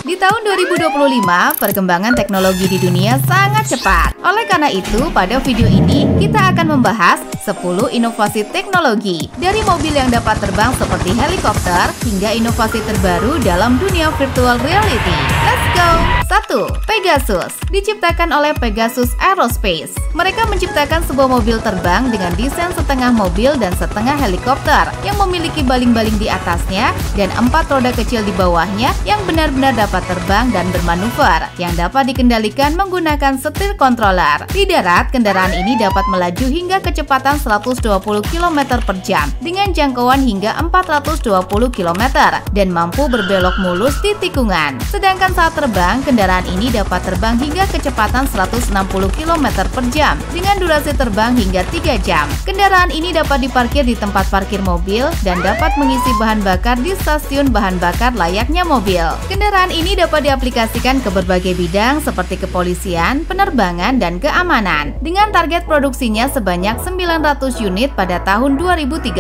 Di tahun 2025, perkembangan teknologi di dunia sangat cepat. Oleh karena itu, pada video ini kita akan membahas 10 inovasi teknologi dari mobil yang dapat terbang seperti helikopter hingga inovasi terbaru dalam dunia virtual reality. Let's go! 1. Pegasus diciptakan oleh Pegasus Aerospace. Mereka menciptakan sebuah mobil terbang dengan desain setengah mobil dan setengah helikopter yang memiliki baling-baling di atasnya dan 4 roda kecil di bawahnya yang benar-benar dapat terbang dan bermanuver, yang dapat dikendalikan menggunakan setir controller. Di darat, kendaraan ini dapat melaju hingga kecepatan 120 km per jam dengan jangkauan hingga 420 km dan mampu berbelok mulus di tikungan. Sedangkan saat terbang, kendaraan ini dapat terbang hingga kecepatan 160 km per jam dengan durasi terbang hingga 3 jam. Kendaraan ini dapat diparkir di tempat parkir mobil dan dapat mengisi bahan bakar di stasiun bahan bakar layaknya mobil. Kendaraan ini dapat diaplikasikan ke berbagai bidang seperti kepolisian, penerbangan, dan keamanan dengan target produksinya sebanyak 900 unit pada tahun 2030.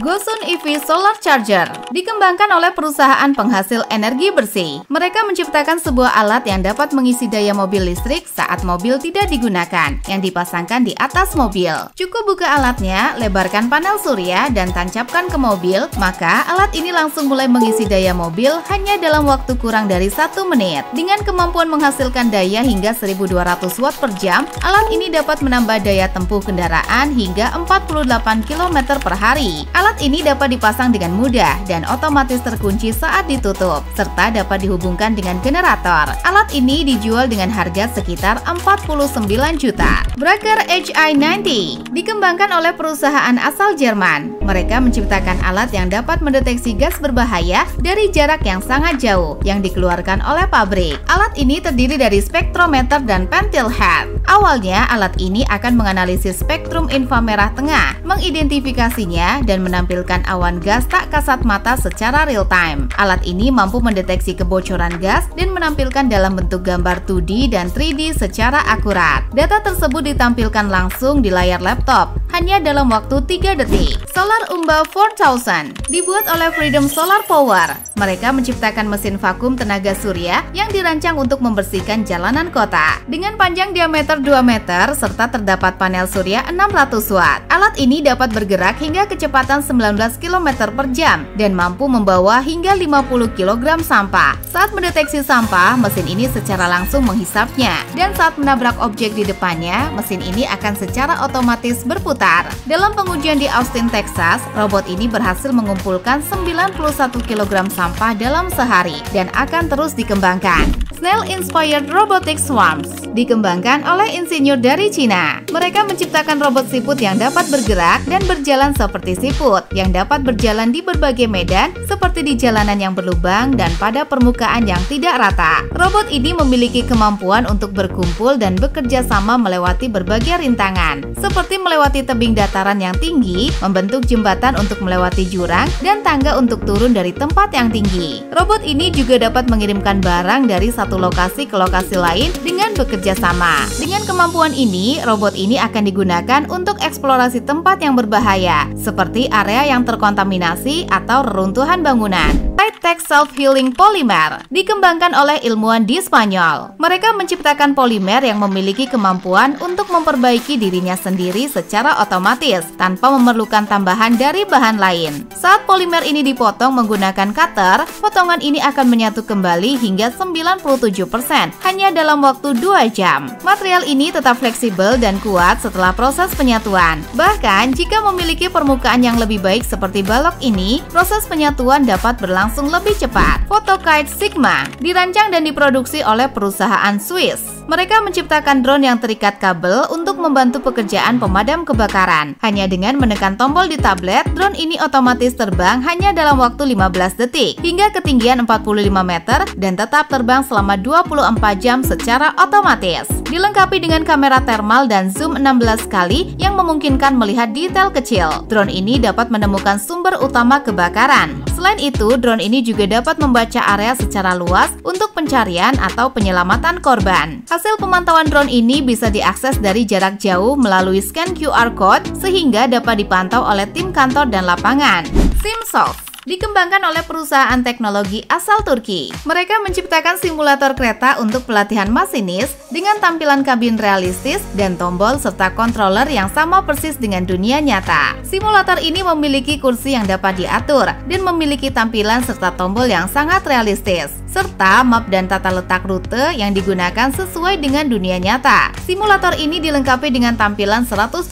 Gosun EV Solar Charger dikembangkan oleh perusahaan penghasil energi bersih. Mereka menciptakan sebuah alat yang dapat mengisi daya mobil listrik saat mobil tidak digunakan, yang dipasangkan di atas mobil. Cukup buka alatnya, lebarkan panel surya, dan tancapkan ke mobil, maka alat ini langsung mulai mengisi daya mobil hanya dalam waktu kurang dari 1 menit. Dengan kemampuan menghasilkan daya hingga 1200 watt per jam, alat ini dapat menambah daya tempuh kendaraan hingga 48 km per hari. Alat ini dapat dipasang dengan mudah dan otomatis terkunci saat ditutup, serta dapat dihubungkan dengan generator. Alat ini dijual dengan harga sekitar 49 juta. Breaker HI90 dikembangkan oleh perusahaan asal Jerman. Mereka menciptakan alat yang dapat mendeteksi gas berbahaya dari jarak yang sangat jauh yang dikeluarkan oleh pabrik. Alat ini terdiri dari spektrometer dan pentil head. Awalnya, alat ini akan menganalisis spektrum inframerah tengah, mengidentifikasinya, dan menampilkan awan gas tak kasat mata secara real time. Alat ini mampu mendeteksi kebocoran gas dan menampilkan dalam bentuk gambar 2D dan 3D secara akurat. Data tersebut ditampilkan langsung di layar laptop hanya dalam waktu 3 detik. Solar Umba 4000 dibuat oleh Freedom Solar Power. Mereka menciptakan mesin vakum tenaga surya yang dirancang untuk membersihkan jalanan kota. Dengan panjang diameter 2 meter serta terdapat panel surya 600 watt. Alat ini dapat bergerak hingga kecepatan 19 km per jam dan mampu membawa hingga 50 kg sampah. Saat mendeteksi sampah, mesin ini secara langsung menghisapnya, dan saat menabrak objek di depannya, mesin ini akan secara otomatis berputar. Dalam pengujian di Austin, Texas, robot ini berhasil mengumpulkan 91 kg sampah dalam sehari dan akan terus dikembangkan. Snail Inspired Robotic Swarms dikembangkan oleh insinyur dari Cina. Mereka menciptakan robot siput yang dapat bergerak dan berjalan seperti siput, yang dapat berjalan di berbagai medan seperti di jalanan yang berlubang dan pada permukaan yang tidak rata. Robot ini memiliki kemampuan untuk berkumpul dan bekerja sama melewati berbagai rintangan, seperti melewati tebing dataran yang tinggi, membentuk jembatan untuk melewati jurang, dan tangga untuk turun dari tempat yang tinggi. Robot ini juga dapat mengirimkan barang dari satu lokasi ke lokasi lain dengan bekerja sama. Dengan kemampuan ini, robot ini akan digunakan untuk eksplorasi tempat yang berbahaya, seperti area yang terkontaminasi atau reruntuhan bangunan. Tech Self-Healing Polymer dikembangkan oleh ilmuwan di Spanyol. Mereka menciptakan polimer yang memiliki kemampuan untuk memperbaiki dirinya sendiri secara otomatis tanpa memerlukan tambahan dari bahan lain. Saat polimer ini dipotong menggunakan cutter, potongan ini akan menyatu kembali hingga 97% hanya dalam waktu 2 jam. Material ini tetap fleksibel dan kuat setelah proses penyatuan. Bahkan jika memiliki permukaan yang lebih baik seperti balok ini, proses penyatuan dapat berlangsung lebih cepat. Photokite Sigma dirancang dan diproduksi oleh perusahaan Swiss. Mereka menciptakan drone yang terikat kabel untuk membantu pekerjaan pemadam kebakaran. Hanya dengan menekan tombol di tablet, drone ini otomatis terbang hanya dalam waktu 15 detik hingga ketinggian 45 meter dan tetap terbang selama 24 jam secara otomatis. Dilengkapi dengan kamera thermal dan zoom 16 kali yang memungkinkan melihat detail kecil. Drone ini dapat menemukan sumber utama kebakaran. Selain itu, drone ini juga dapat membaca area secara luas untuk pencarian atau penyelamatan korban. Hasil pemantauan drone ini bisa diakses dari jarak jauh melalui scan QR code sehingga dapat dipantau oleh tim kantor dan lapangan. SimSoft dikembangkan oleh perusahaan teknologi asal Turki. Mereka menciptakan simulator kereta untuk pelatihan masinis dengan tampilan kabin realistis dan tombol serta controller yang sama persis dengan dunia nyata. Simulator ini memiliki kursi yang dapat diatur dan memiliki tampilan serta tombol yang sangat realistis, serta map dan tata letak rute yang digunakan sesuai dengan dunia nyata. Simulator ini dilengkapi dengan tampilan 180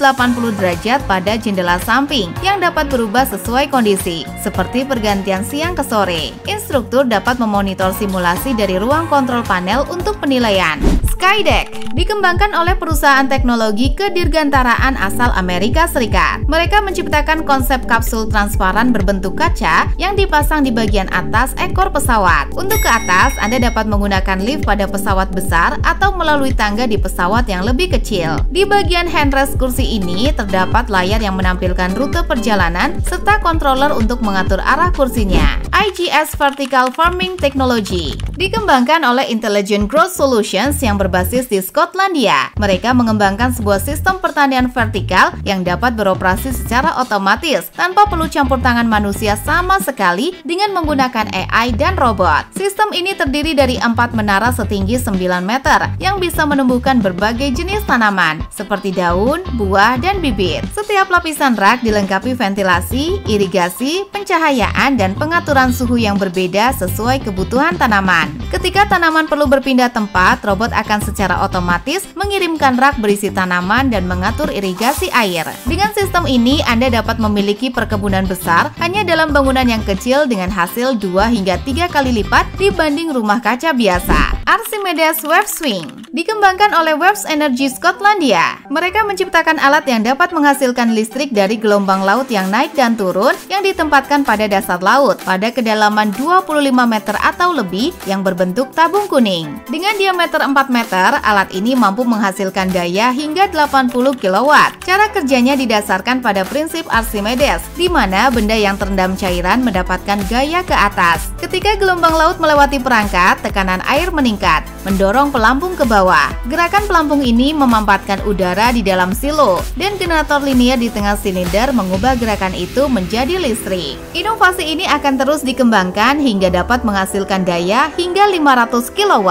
derajat pada jendela samping yang dapat berubah sesuai kondisi, seperti pergantian siang ke sore. Instruktur dapat memonitor simulasi dari ruang kontrol panel untuk penilaian. Skydeck dikembangkan oleh perusahaan teknologi kedirgantaraan asal Amerika Serikat. Mereka menciptakan konsep kapsul transparan berbentuk kaca yang dipasang di bagian atas ekor pesawat. Untuk ke atas, Anda dapat menggunakan lift pada pesawat besar atau melalui tangga di pesawat yang lebih kecil. Di bagian handrest kursi ini terdapat layar yang menampilkan rute perjalanan serta controller untuk mengatur arah kursinya. IGS Vertical Farming Technology dikembangkan oleh Intelligent Growth Solutions yang berbasis di Skotlandia. Mereka mengembangkan sebuah sistem pertanian vertikal yang dapat beroperasi secara otomatis tanpa perlu campur tangan manusia sama sekali dengan menggunakan AI dan robot. Sistem ini terdiri dari 4 menara setinggi 9 meter yang bisa menumbuhkan berbagai jenis tanaman seperti daun, buah, dan bibit. Setiap lapisan rak dilengkapi ventilasi, irigasi, pencahayaan, dan pengaturan suhu yang berbeda sesuai kebutuhan tanaman. Ketika tanaman perlu berpindah tempat, robot akan secara otomatis mengirimkan rak berisi tanaman dan mengatur irigasi air. Dengan sistem ini, Anda dapat memiliki perkebunan besar hanya dalam bangunan yang kecil dengan hasil 2 hingga 3 kali lipat dibanding rumah kaca biasa. Archimedes Wave Swing dikembangkan oleh Waves Energy Skotlandia. Mereka menciptakan alat yang dapat menghasilkan listrik dari gelombang laut yang naik dan turun yang ditempatkan pada dasar laut pada kedalaman 25 meter atau lebih yang berbentuk tabung kuning. Dengan diameter 4 meter, alat ini mampu menghasilkan daya hingga 80 kW. Cara kerjanya didasarkan pada prinsip Archimedes, di mana benda yang terendam cairan mendapatkan gaya ke atas. Ketika gelombang laut melewati perangkat, tekanan air meningkat, mendorong pelampung ke bawah. Gerakan pelampung ini memampatkan udara di dalam silo, dan generator linier di tengah silinder mengubah gerakan itu menjadi listrik. Inovasi ini akan terus dikembangkan hingga dapat menghasilkan daya hingga 500 kW.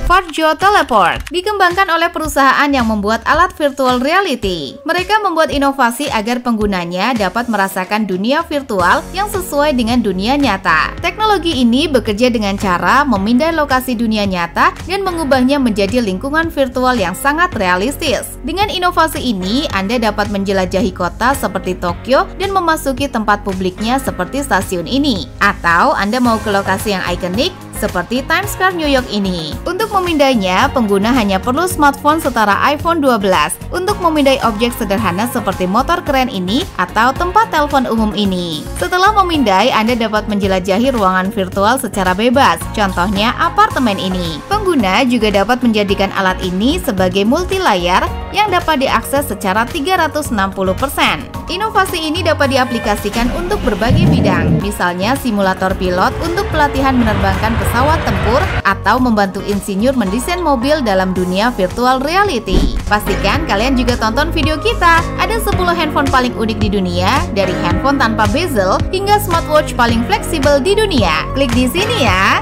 Farjo Teleport dikembangkan oleh perusahaan yang membuat alat virtual reality. Mereka membuat inovasi agar penggunanya dapat merasakan dunia virtual yang sesuai dengan dunia nyata. Teknologi ini bekerja dengan cara memindai lokasi dunia nyata dan mengubahnya menjadi lingkungan virtual yang sangat realistis. Dengan inovasi ini, Anda dapat menjelajahi kota seperti Tokyo dan memasuki tempat publiknya seperti stasiun ini. Atau Anda mau ke lokasi yang ikonik seperti Times Square New York ini. Untuk memindainya, pengguna hanya perlu smartphone setara iPhone 12 untuk memindai objek sederhana seperti motor keren ini atau tempat telepon umum ini. Setelah memindai, Anda dapat menjelajahi ruangan virtual secara bebas, contohnya apartemen ini. Pengguna juga dapat menjadikan alat ini sebagai multi layar yang dapat diakses secara 360%. Inovasi ini dapat diaplikasikan untuk berbagai bidang, misalnya simulator pilot untuk pelatihan menerbangkan pesawat tempur atau membantu insinyur mendesain mobil dalam dunia virtual reality. Pastikan kalian juga tonton video kita. Ada 10 handphone paling unik di dunia, dari handphone tanpa bezel hingga smartwatch paling fleksibel di dunia. Klik di sini ya.